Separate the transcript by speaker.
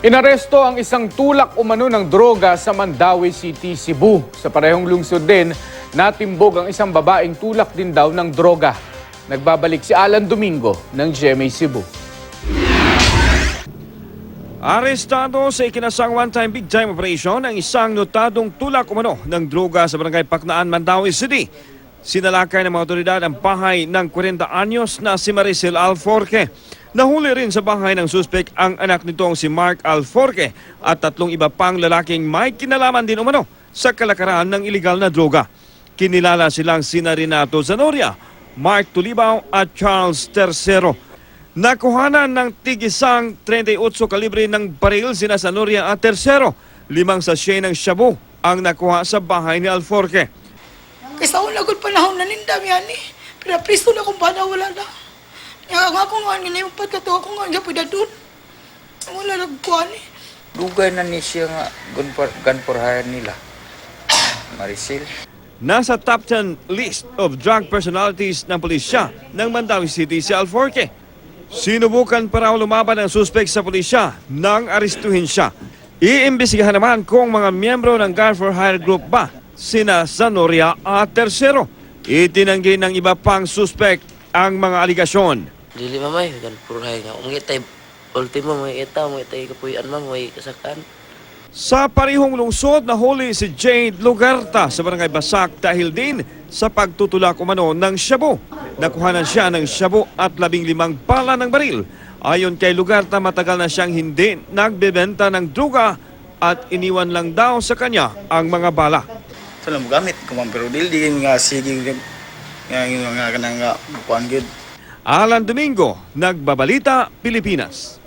Speaker 1: Inaresto ang isang tulak umano ng droga sa Mandawi City, Cebu. Sa parehong lungsod din, natimbog ang isang babaeng tulak din daw ng droga. Nagbabalik si Alan Domingo ng GMA Cebu.
Speaker 2: Arestado sa ikinasang one-time big-time operation ang isang notadong tulak umano ng droga sa barangay Pacnaan, Mandawi City. Sinalakay ng mga otoridad ang bahay ng 40 anyos na si Maricel Alforque. Nahuli rin sa bahay ng suspek ang anak nitong si Mark Alforque at 3 iba pang lalaking may kinalaman din umano sa kalakaran ng iligal na droga. Kinilala silang sina Renato Zanoria, Mark Tulibaw at Charles Tercero. Nakuhanan ng tigisang 38 kalibre ng baril sina Zanoria at Tercero. 5 sachet ng shabu ang nakuha sa bahay ni Alforque.
Speaker 3: Kaysa akong lagod panahon na nindam yan eh. Pero pristo na kung paano wala na. Nga ako nga nga yung pagkato ako nga nga pwede doon. Wala nagkuhan eh.
Speaker 4: Dugay na ni siya nga gun for hire nila. Maricel.
Speaker 2: Nasa top 10 list of drug personalities ng pulisya ng Mandawi City si Alforque. Sinubukan pa raw lumaban ang suspek sa pulisya nang aristuhin siya. Iimbestigahan naman kung mga miyembro ng gun for hire group ba sina Zanoria at Tercero. Itinanggi ng iba pang suspek ang mga aligasyon.
Speaker 5: Dili mamay, gan purhay nga. Ungitay, ultimo, ungitay kapuyan mo, may kasakan.
Speaker 2: Sa parihong lungsod, nahuli si Jade Lugarta sa barangay Basak dahil din sa pagtutulak umano ng shabu. Nakuhanan siya ng shabu at 15 bala ng baril. Ayon kay Lugarta, matagal na siyang hindi nagbebenta ng droga at iniwan lang daw sa kanya ang mga bala.
Speaker 6: Ito lang gamit kumang pero dili nga sige nga kanang bukuan gid.
Speaker 2: Alan Domingo, Nagbabalita, Pilipinas.